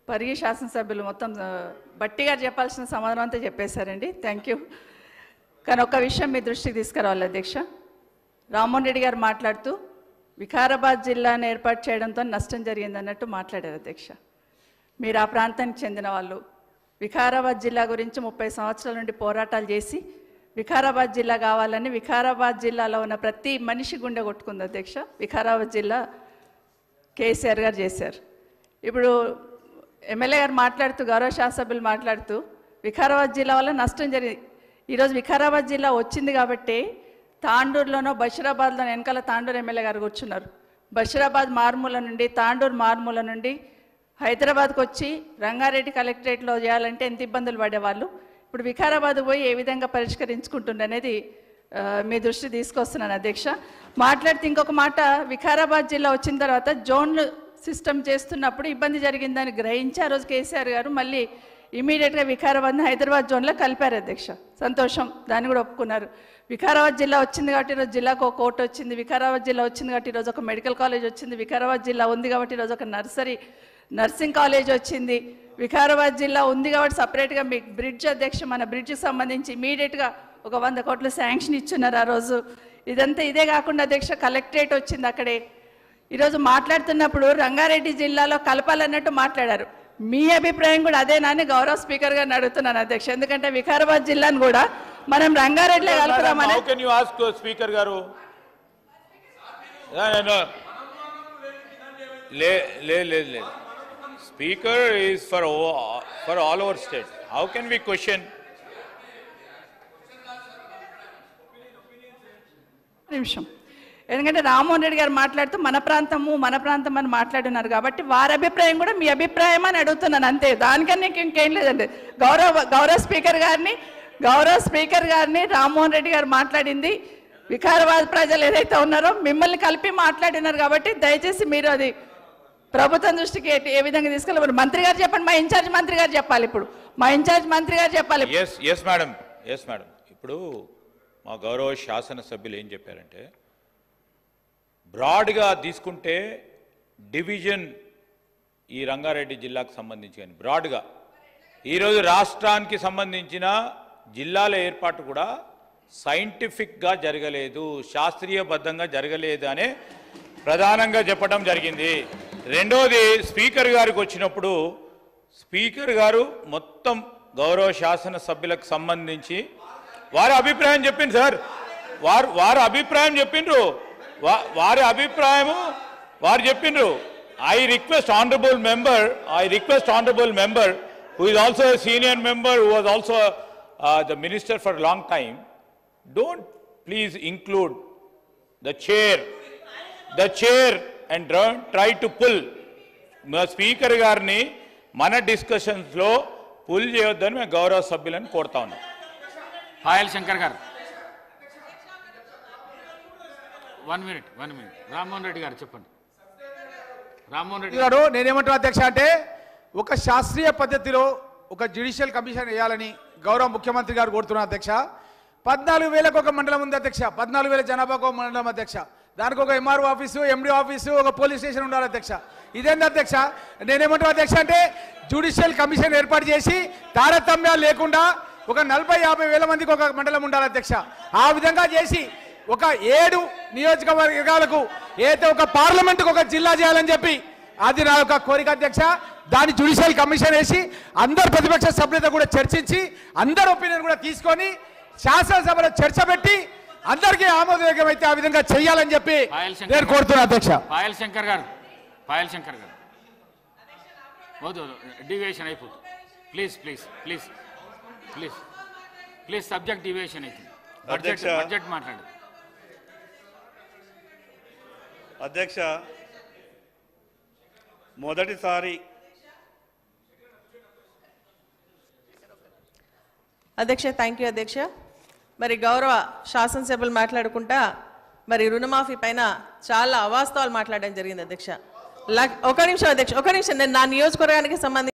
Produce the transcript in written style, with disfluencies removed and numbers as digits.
పరిగి శాసనసభ్యులు మొత్తం బట్టి గారు చెప్పాల్సిన సమాధానం అంతా చెప్పేశారండి. Thank you. కానీ ఒక విషయం మీ దృష్టికి తీసుకురావాలి అధ్యక్ష. రామ్మోహన్ రెడ్డి గారు మాట్లాడుతూ వికారాబాద్ జిల్లాను ఏర్పాటు చేయడంతో నష్టం జరిగింది అన్నట్టు మాట్లాడారు అధ్యక్ష. మీరు ఆ ప్రాంతానికి చెందిన వాళ్ళు. వికారాబాద్ జిల్లా గురించి 30 సంవత్సరాల నుండి పోరాటాలు చేసి వికారాబాద్ జిల్లా కావాలని వికారాబాద్ జిల్లాలో ఉన్న ప్రతి మనిషి గుండె కొట్టుకుంది అధ్యక్ష. వికారాబాద్ జిల్లా కేసీఆర్ గారు చేశారు. ఇప్పుడు ఎమ్మెల్యే గారు మాట్లాడుతూ, గౌరవ శాసనసభ్యులు మాట్లాడుతూ వికారాబాద్ జిల్లా వల్ల నష్టం జరిగింది. ఈరోజు వికారాబాద్ జిల్లా వచ్చింది కాబట్టి తాండూరులోనో బషీరాబాద్లోనో వెనకాల తాండూరు ఎమ్మెల్యే గారు కూర్చున్నారు. బషీరాబాద్ మారుమూల నుండి, తాండూరు మారుమూల నుండి హైదరాబాద్కు వచ్చి రంగారెడ్డి కలెక్టరేట్లో చేయాలంటే ఎంత ఇబ్బందులు పడేవాళ్ళు. ఇప్పుడు వికారాబాద్ పోయి ఏ విధంగా పరిష్కరించుకుంటుండే అనేది మీ దృష్టి తీసుకొస్తున్నాను అధ్యక్ష. మాట్లాడితే ఇంకొక మాట, వికారాబాద్ జిల్లా వచ్చిన తర్వాత జోన్లు సిస్టమ్ చేస్తున్నప్పుడు ఇబ్బంది జరిగిందని గ్రహించి ఆ రోజు కేసీఆర్ గారు మళ్ళీ ఇమీడియట్గా వికారాబాద్ని హైదరాబాద్ జోన్లో కలిపారు అధ్యక్ష. సంతోషం, దాన్ని కూడా ఒప్పుకున్నారు. వికారాబాద్ జిల్లా వచ్చింది కాబట్టి ఈరోజు జిల్లాకు ఒక కోర్టు వచ్చింది. వికారాబాద్ జిల్లా వచ్చింది కాబట్టి ఈరోజు ఒక మెడికల్ కాలేజ్ వచ్చింది. వికారాబాద్ జిల్లా ఉంది కాబట్టి ఈరోజు ఒక నర్సింగ్ కాలేజ్ వచ్చింది. వికారాబాద్ జిల్లా ఉంది కాబట్టి సపరేట్గా మీకు బ్రిడ్జ్ అధ్యక్ష, మన బ్రిడ్జ్కి సంబంధించి ఇమీడియట్గా ఒక 100 కోట్లు శాంక్షన్ ఇచ్చున్నారు ఆ రోజు. ఇదంతా ఇదే కాకుండా అధ్యక్ష కలెక్టరేట్ వచ్చింది అక్కడే. ఈరోజు మాట్లాడుతున్నప్పుడు రంగారెడ్డి జిల్లాలో కలపాలన్నట్టు మాట్లాడారు. మీ అభిప్రాయం కూడా అదేనా అని గౌరవ స్పీకర్ గారిని అడుగుతున్నాను అధ్యక్ష. ఎందుకంటే వికారాబాద్ జిల్లాను కూడా మనం రంగారెడ్డిలో కలుపుదామని. How can you ask speaker గారు? లేదు. Speaker is for all our state. How can we question? నిమిషం. ఎందుకంటే రామ్మోహన్ రెడ్డి గారు మాట్లాడుతూ మన ప్రాంతం అని మాట్లాడున్నారు కాబట్టి వారి అభిప్రాయం కూడా మీ అభిప్రాయం అని అడుగుతున్నాను అంతే. దానికన్నా ఇంకేం లేదండి. గౌరవ స్పీకర్ గారిని రామ్మోహన్ రెడ్డి గారు మాట్లాడింది వికారాబాద్ ప్రజలు ఏదైతే ఉన్నారో మిమ్మల్ని కలిపి మాట్లాడినారు కాబట్టి దయచేసి మీరు అది ప్రభుత్వం దృష్టికి ఏ విధంగా తీసుకెళ్ళి మంత్రి గారు చెప్పండి. మా ఇన్ఛార్జ్ మంత్రి గారు చెప్పాలి. ఇప్పుడు మా ఇన్ఛార్జ్ మంత్రి గారు చెప్పాలి. Yes madam. ఇప్పుడు మా గౌరవ శాసనసభ్యులు ఏం చెప్పారంటే, బ్రాడ్గా తీసుకుంటే డివిజన్ ఈ రంగారెడ్డి జిల్లాకు సంబంధించి కానీ బ్రాడ్గా ఈరోజు రాష్ట్రానికి సంబంధించిన జిల్లాల ఏర్పాటు కూడా సైంటిఫిక్గా జరగలేదు, శాస్త్రీయబద్ధంగా జరగలేదు అనే ప్రధానంగా చెప్పడం జరిగింది. రెండోది, స్పీకర్ గారికి వచ్చినప్పుడు స్పీకర్ గారు మొత్తం గౌరవ శాసనసభ్యులకు సంబంధించి వారి అభిప్రాయం చెప్పింది సార్. వారి అభిప్రాయం చెప్పిండ్రు. వారు చెప్పిండ్రు. I request honorable member who is also a senior member, who was also the minister for a long time, don't please include the chair and don't try to pull speaker గారిని మన discussions లో pull చేయొద్దని మేము గౌరవ సభ్యులను కోరుతా ఉన్నాం. పాయల్ శంకర్ గారు 1 minute. రామ్మోహన్ రెడ్డి గారు చెప్పండి. రామ్మోహన్ రెడ్డి గారు, నేనేమంటున్నా అధ్యక్ష అంటే ఒక శాస్త్రీయ పద్ధతిలో ఒక జ్యుడిషియల్ కమిషన్ వేయాలని గౌరవ ముఖ్యమంత్రి గారు కోరుతున్నారు అధ్యక్ష. 14,000 ఒక మండలం ఉంది అధ్యక్ష. 14,000 జనాభాకు ఒక మండలం అధ్యక్ష. దానికి ఒక ఎంఆర్ఓ ఆఫీసు, ఎండి ఆఫీసు, ఒక పోలీస్ స్టేషన్ ఉండాలి అధ్యక్ష. ఇదేంటి అధ్యక్ష? నేనేమంటున్నా అధ్యక్ష అంటే జ్యుడిషియల్ కమిషన్ ఏర్పాటు చేసి తారతమ్యాలు లేకుండా ఒక 40-50 వేల మందికి ఒక మండలం ఉండాలి అధ్యక్ష. ఆ విధంగా చేసి ఒక 7 నియోజకవర్గాలకు ఏదైతే ఒక పార్లమెంటుకు ఒక జిల్లా చేయాలని చెప్పి అది నా యొక్క కోరిక అధ్యక్ష. దాని జ్యుడిషియల్ కమిషన్ వేసి అందరు ప్రతిపక్ష సభ్యులతో కూడా చర్చించి అందరి ఒపీనియన్ కూడా తీసుకొని శాసనసభలో చర్చ పెట్టి అందరికీ ఆమోదయోగ్యమైతే ఆ విధంగా చేయాలని చెప్పి నేను కోరుతున్నా అధ్యక్ష. పాయల్ శంకర్ గారు డివియేషన్ అయిపోతుంది. ప్లీజ్ సబ్జెక్ట్ డివియేషన్ అవుతుంది. బడ్జెట్ మాట్లాడు అధ్యక్ష. మొదటిసారి అధ్యక్ష, థ్యాంక్ యూ అధ్యక్ష. మరి గౌరవ శాసనసభ్యులు మాట్లాడుకుంటా మరి రుణమాఫీ పైన చాలా అవాస్తవాలు మాట్లాడడం జరిగింది అధ్యక్ష. ఒక నిమిషం నేను నా నియోజకవర్గానికి సంబంధించి